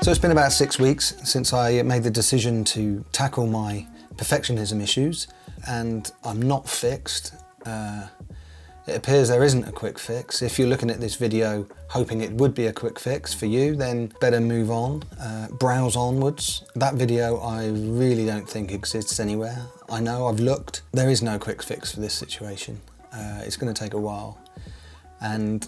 So it's been about 6 weeks since I made the decision to tackle my perfectionism issues, and I'm not fixed. It appears there isn't a quick fix. If you're looking at this video hoping it would be a quick fix for you, then better move on, browse onwards. That video I really don't think exists anywhere. I know, I've looked. There is no quick fix for this situation. It's going to take a while. And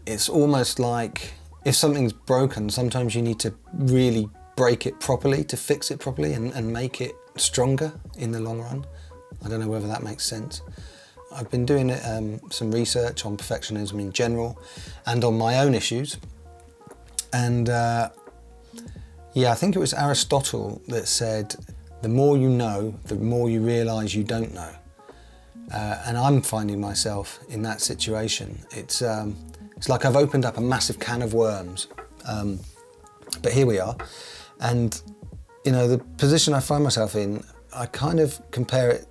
it's almost like if something's broken, sometimes you need to really break it properly to fix it properly and make it stronger in the long run. I don't know whether that makes sense. I've been doing some research on perfectionism in general and on my own issues. And yeah, I think it was Aristotle that said, the more you know, the more you realise you don't know. And I'm finding myself in that situation. It's like I've opened up a massive can of worms. But here we are. And, you know, the position I find myself in, I kind of compare it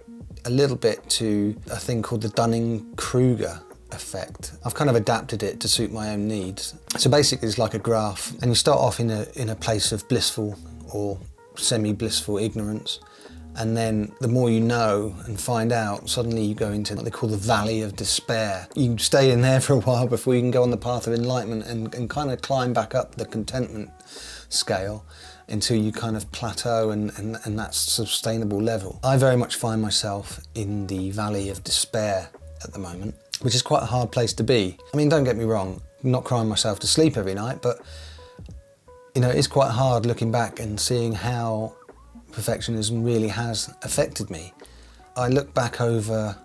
a little bit to a thing called the Dunning-Kruger effect. I've kind of adapted it to suit my own needs. So basically it's like a graph, and you start off in a place of blissful or semi-blissful ignorance, and then the more you know and find out, suddenly you go into what they call the valley of despair. You stay in there for a while before you can go on the path of enlightenment and kind of climb back up the contentment scale until you kind of plateau and that sustainable level. I very much find myself in the valley of despair at the moment, which is quite a hard place to be. I mean, don't get me wrong, I'm not crying myself to sleep every night, but you know, it's quite hard looking back and seeing how perfectionism really has affected me. I look back over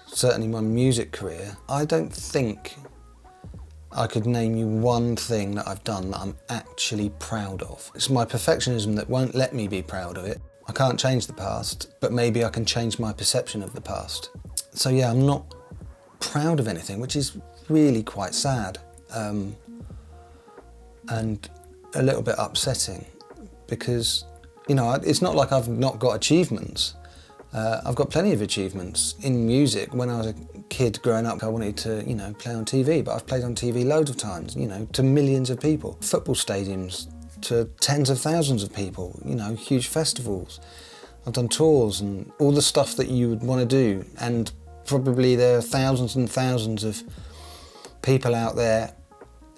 certainly my music career, I don't think I could name you one thing that I've done that I'm actually proud of. It's my perfectionism that won't let me be proud of it. I can't change the past, but maybe I can change my perception of the past. So yeah, I'm not proud of anything, which is really quite sad and a little bit upsetting because, you know, it's not like I've not got achievements. I've got plenty of achievements in music. When I was a kid growing up, I wanted to, you know, play on TV, but I've played on TV loads of times, you know, to millions of people. Football stadiums to tens of thousands of people, you know, huge festivals. I've done tours and all the stuff that you would want to do. And probably there are thousands and thousands of people out there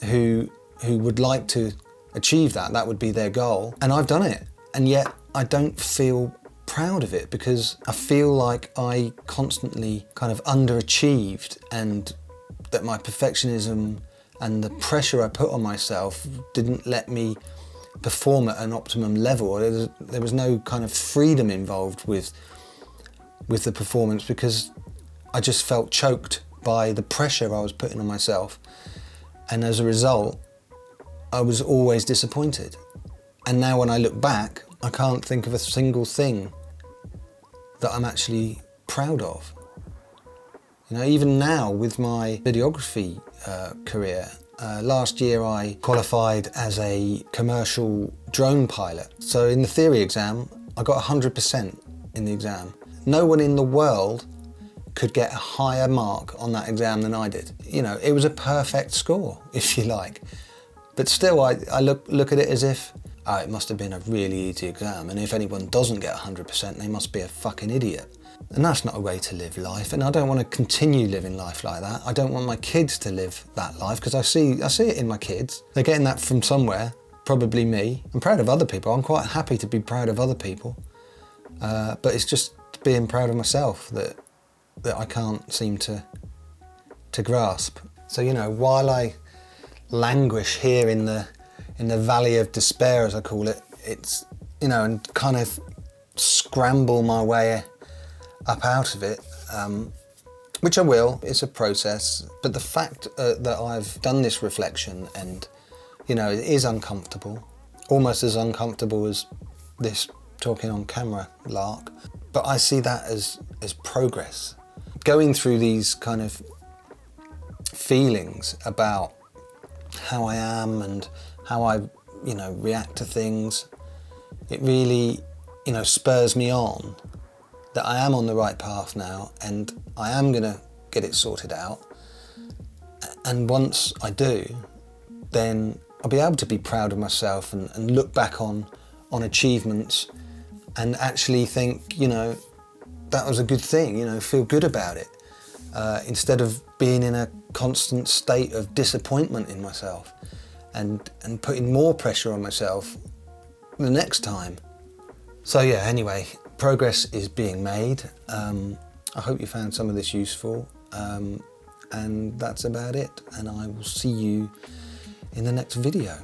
who would like to achieve that. That would be their goal. And I've done it. And yet I don't feel proud of it because I feel like I constantly kind of underachieved and that my perfectionism and the pressure I put on myself didn't let me perform at an optimum level. There was no kind of freedom involved with the performance because I just felt choked by the pressure I was putting on myself, and as a result I was always disappointed. And now when I look back, I can't think of a single thing that I'm actually proud of. You know, even now with my videography career, last year I qualified as a commercial drone pilot. So in the theory exam, I got 100% in the exam. No one in the world could get a higher mark on that exam than I did. You know, it was a perfect score, if you like. But still, I look at it as if, oh, it must have been a really easy exam, and if anyone doesn't get 100%, they must be a fucking idiot. And that's not a way to live life, and I don't want to continue living life like that. I don't want my kids to live that life, because I see it in my kids. They're getting that from somewhere, probably me. I'm proud of other people. I'm quite happy to be proud of other people. But it's just being proud of myself that I can't seem to grasp. So, you know, while I languish here in the valley of despair, as I call it, it's, you know, and kind of scramble my way up out of it, which I will. It's a process, but the fact that I've done this reflection and, you know, it is uncomfortable, almost as uncomfortable as this talking on camera lark, but I see that as progress. Going through these kind of feelings about how I am and how I, you know, react to things, it really, you know, spurs me on that I am on the right path now and I am gonna get it sorted out. And once I do, then I'll be able to be proud of myself and look back on achievements and actually think, you know, that was a good thing, you know, feel good about it, instead of being in a constant state of disappointment in myself and putting more pressure on myself the next time. So yeah, anyway, progress is being made. I hope you found some of this useful, and that's about it, and I will see you in the next video.